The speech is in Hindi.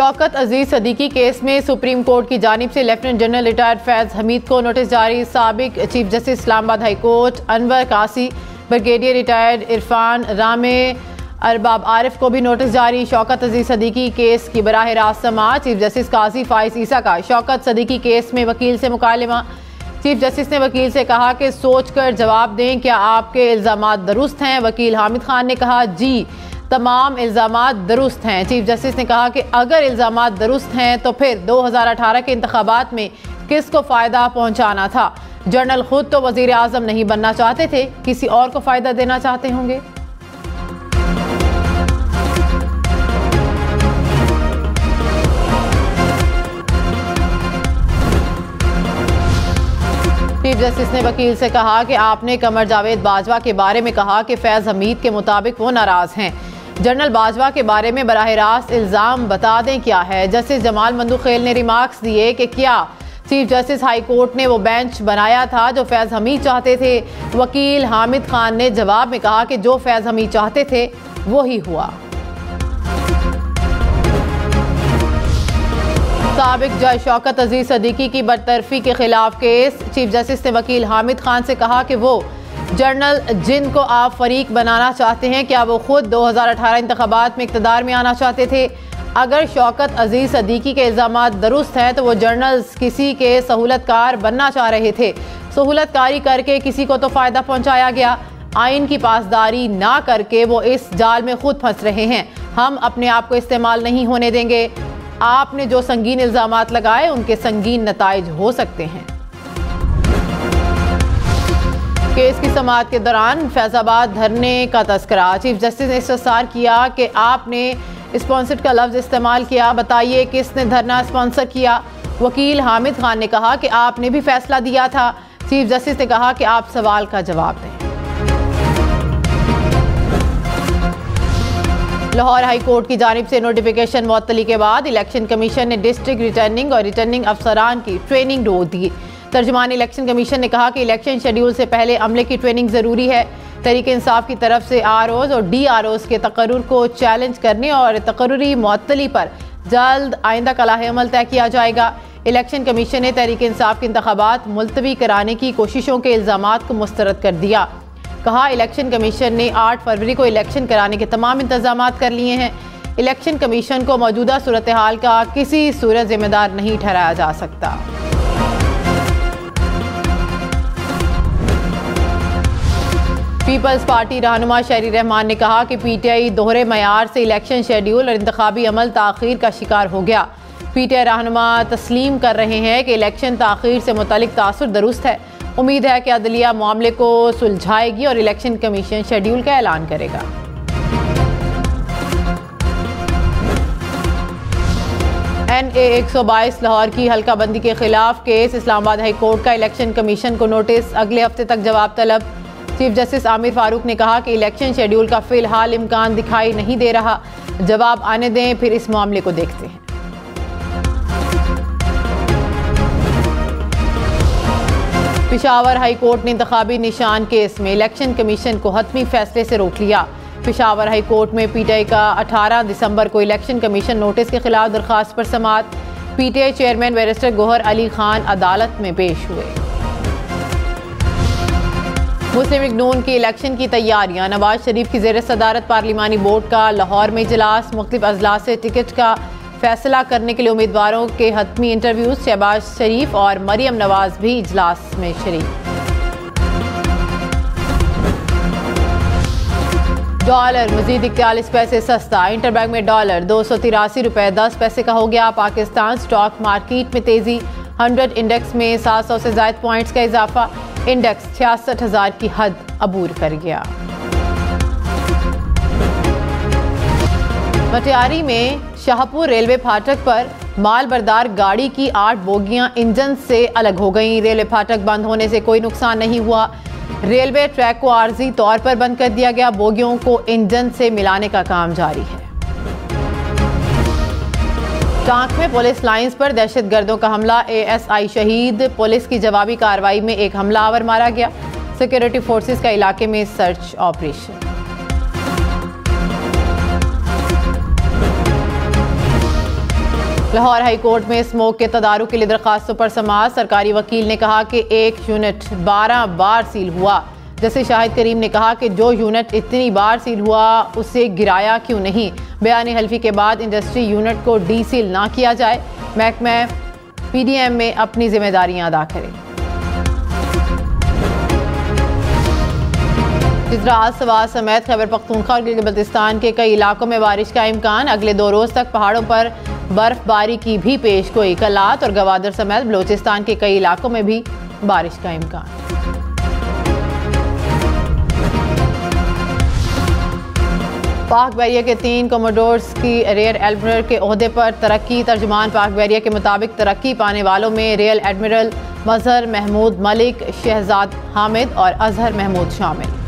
शौकत अजीज सदीकी केस में सुप्रीम कोर्ट की जानिब से lieutenant general retired Faiz Hamid को नोटिस जारी। साबिक chief justice Islamabad high court Anwar कासी, ब्रिगेडियर रिटायर्ड इरफान रामे, अरबाब आरिफ को भी नोटिस जारी। शौकत अजीज सदीकी केस की बराह रास्त समाअत। चीफ जस्टिस काजी फाइज ईसा का शौकत सदीकी केस में वकील से मुकालमा। चीफ जस्टिस ने वकील से कहा कि सोच कर जवाब दें, क्या आपके इल्ज़ामात दुरुस्त हैं? वकील हामिद खान ने कहा जी, तमाम इल्ज़ामात दुरुस्त हैं। चीफ जस्टिस ने कहा कि अगर इल्ज़ामात दुरुस्त हैं तो फिर 2018 के इंतखाबात में किसको फ़ायदा पहुंचाना था? जनरल खुद तो वज़ीर आज़म नहीं बनना चाहते थे, किसी और को फ़ायदा देना चाहते होंगे। चीफ जस्टिस ने वकील से कहा कि आपने कमर जावेद बाजवा के बारे में कहा कि फैज़ हमीद के मुताबिक वो नाराज़ हैं। जनरल बाजवा के बारे में बराह रास्त इल्ज़ाम बता दें क्या है। जस्टिस जमाल मंदुखेल ने रिमार्क्स दिए कि क्या चीफ जस्टिस हाई कोर्ट ने वो बेंच बनाया था जो फैज़ हमीद चाहते थे? वकील हामिद खान ने जवाब में कहा कि जो फैज़ हमीद चाहते थे वो ही हुआ। साबिक जज शौकत अजीज सदीकी की बरतरफी के खिलाफ केस। चीफ जस्टिस ने वकील हामिद खान से कहा कि वो जनरल जिनको आप फरीक बनाना चाहते हैं, क्या वो खुद 2018 इंतखाबात में इक़्तिदार में आना चाहते थे? अगर शौकत अजीज सदीकी के इल्ज़ामात दुरुस्त हैं तो वो जनरल्स किसी के सहूलतकार बनना चाह रहे थे। सहूलतकारी करके किसी को तो फ़ायदा पहुंचाया गया। आइन की पासदारी ना करके वो इस जाल में खुद फंस रहे हैं। हम अपने आप को इस्तेमाल नहीं होने देंगे। आपने जो संगीन इल्ज़ामात लगाए उनके संगीन नताइज हो सकते हैं। केस की समाअत के दौरान फैजाबाद धरने का तस्करा। चीफ जस्टिस ने इस्तफसार किया कि आपने स्पॉन्सर्ड का लफ्ज़ इस्तेमाल किया, बताइए किसने धरना स्पॉन्सर किया? वकील हामिद खान ने कहा कि आपने भी फैसला दिया था। चीफ जस्टिस ने कहा कि आप सवाल का जवाब दें। लाहौर हाई कोर्ट की जानिब से नोटिफिकेशन मुअत्तली के बाद इलेक्शन कमीशन ने डिस्ट्रिक्ट रिटर्निंग और रिटर्निंग अफसरान की ट्रेनिंग रोक दी। तर्जुमान इलेक्शन कमीशन ने कहा कि इलेक्शन शेड्यूल से पहले अमले की ट्रेनिंग ज़रूरी है। तहरीक इंसाफ की तरफ से आरओज़ और DROs के तकर्रुर को चैलेंज करने और तकर्रुरी मुअत्तली पर जल्द आइंदा का लाहे-ए-अमल तय किया जाएगा। इलेक्शन कमीशन ने तहरीक इंसाफ के इंतखाबात मुलतवी कराने की कोशिशों के इल्ज़ामात को मुस्तरद कर दिया। कहा, इलेक्शन कमीशन ने 8 फरवरी को इलेक्शन कराने के तमाम इंतजामात कर लिए हैं। इलेक्शन कमीशन को मौजूदा सूरत हाल का किसी सूरत जिम्मेदार नहीं ठहराया जा सकता। पीपल्स पार्टी रहनुमा शहरी रहमान ने कहा कि PTI दोहरे मयार से इलेक्शन शेड्यूल और इंतखाबी अमल ताख़ीर का शिकार हो गया। PTI रहनुमा तस्लीम कर रहे हैं कि इलेक्शन ताख़ीर से मुतालिक तासुर दुरुस्त है। उम्मीद है कि अदलिया मामले को सुलझाएगी और इलेक्शन कमीशन शेड्यूल का ऐलान करेगा। NA 122 लाहौर की हल्का बंदी के खिलाफ केस। इस्लामाबाद हाई कोर्ट का इलेक्शन कमीशन को नोटिस, अगले हफ्ते तक जवाब तलब। चीफ जस्टिस आमिर फारूक ने कहा कि इलेक्शन शेड्यूल का फिलहाल इम्कान दिखाई नहीं दे रहा, जवाब आने दें, फिर इस मामले को देखते हैं। पेशावर हाई कोर्ट ने इंतखाबी निशान केस में इलेक्शन कमीशन को हतमी फैसले से रोक लिया। पेशावर हाई कोर्ट में PTI का 18 दिसंबर को इलेक्शन कमीशन नोटिस के खिलाफ दरखास्त पर समाअत। PTI chairman barrister Gohar Ali Khan अदालत में पेश हुए। मुस्लिम लीग नून की इलेक्शन की तैयारियां। नवाज शरीफ की ज़ेर सदारत पार्लिमानी बोर्ड का लाहौर में इजलास। मुख्तलिफ अजला से टिकट का फैसला करने के लिए उम्मीदवारों के हतमी इंटरव्यूज। शहबाज शरीफ और मरियम नवाज भी इजलास में शरीक। डॉलर मजीद 41 पैसे सस्ता। इंटरबैंक में डॉलर 283 रुपये 10 पैसे का हो गया। पाकिस्तान स्टॉक मार्केट में तेजी। 100 इंडेक्स में 700 से ज़ायद पॉइंट्स का इजाफा। इंडेक्स 66,000 की हद अबूर कर गया। मटियारी में शाहपुर रेलवे फाटक पर माल बरदार गाड़ी की 8 बोगियां इंजन से अलग हो गईं। रेलवे फाटक बंद होने से कोई नुकसान नहीं हुआ। रेलवे ट्रैक को आर्जी तौर पर बंद कर दिया गया। बोगियों को इंजन से मिलाने का काम जारी है। टांक में पुलिस लाइंस पर दहशतगर्दों का हमला। ASI शहीद। पुलिस की जवाबी कार्रवाई में एक हमलावर मारा गया। सिक्योरिटी फोर्सेस का इलाके में search operation. Lahore high court में स्मोक के तदारुक के लिए दरखास्तों पर समाअत। सरकारी वकील ने कहा कि एक यूनिट 12 बार सील हुआ। जैसे शाहिद करीम ने कहा कि जो यूनिट इतनी बार सील हुआ उसे गिराया क्यों नहीं। बयान हल्फी के बाद इंडस्ट्री यूनिट को डीसील ना किया जाए। महकमा पीडीएम में अपनी जिम्मेदारियां अदा करें। गुजरात सवात समेत खैबर पख्तूनख्वा और गिलगित बल्तिस्तान के कई इलाकों में बारिश का इम्कान। अगले 2 रोज तक पहाड़ों पर बर्फबारी की भी पेश गोई। कलात और गवादर समेत बलोचिस्तान के कई इलाकों में भी बारिश का इम्कान। पाक बहरिया के 3 कमोडोर्स की रियर एडमिरल के ओहदे पर तरक्की। तर्जुमान पाक बहरिया के मुताबिक तरक्की पाने वालों में रियर एडमिरल मजहर महमूद मलिक, शहजाद हामिद और अजहर महमूद शामिल।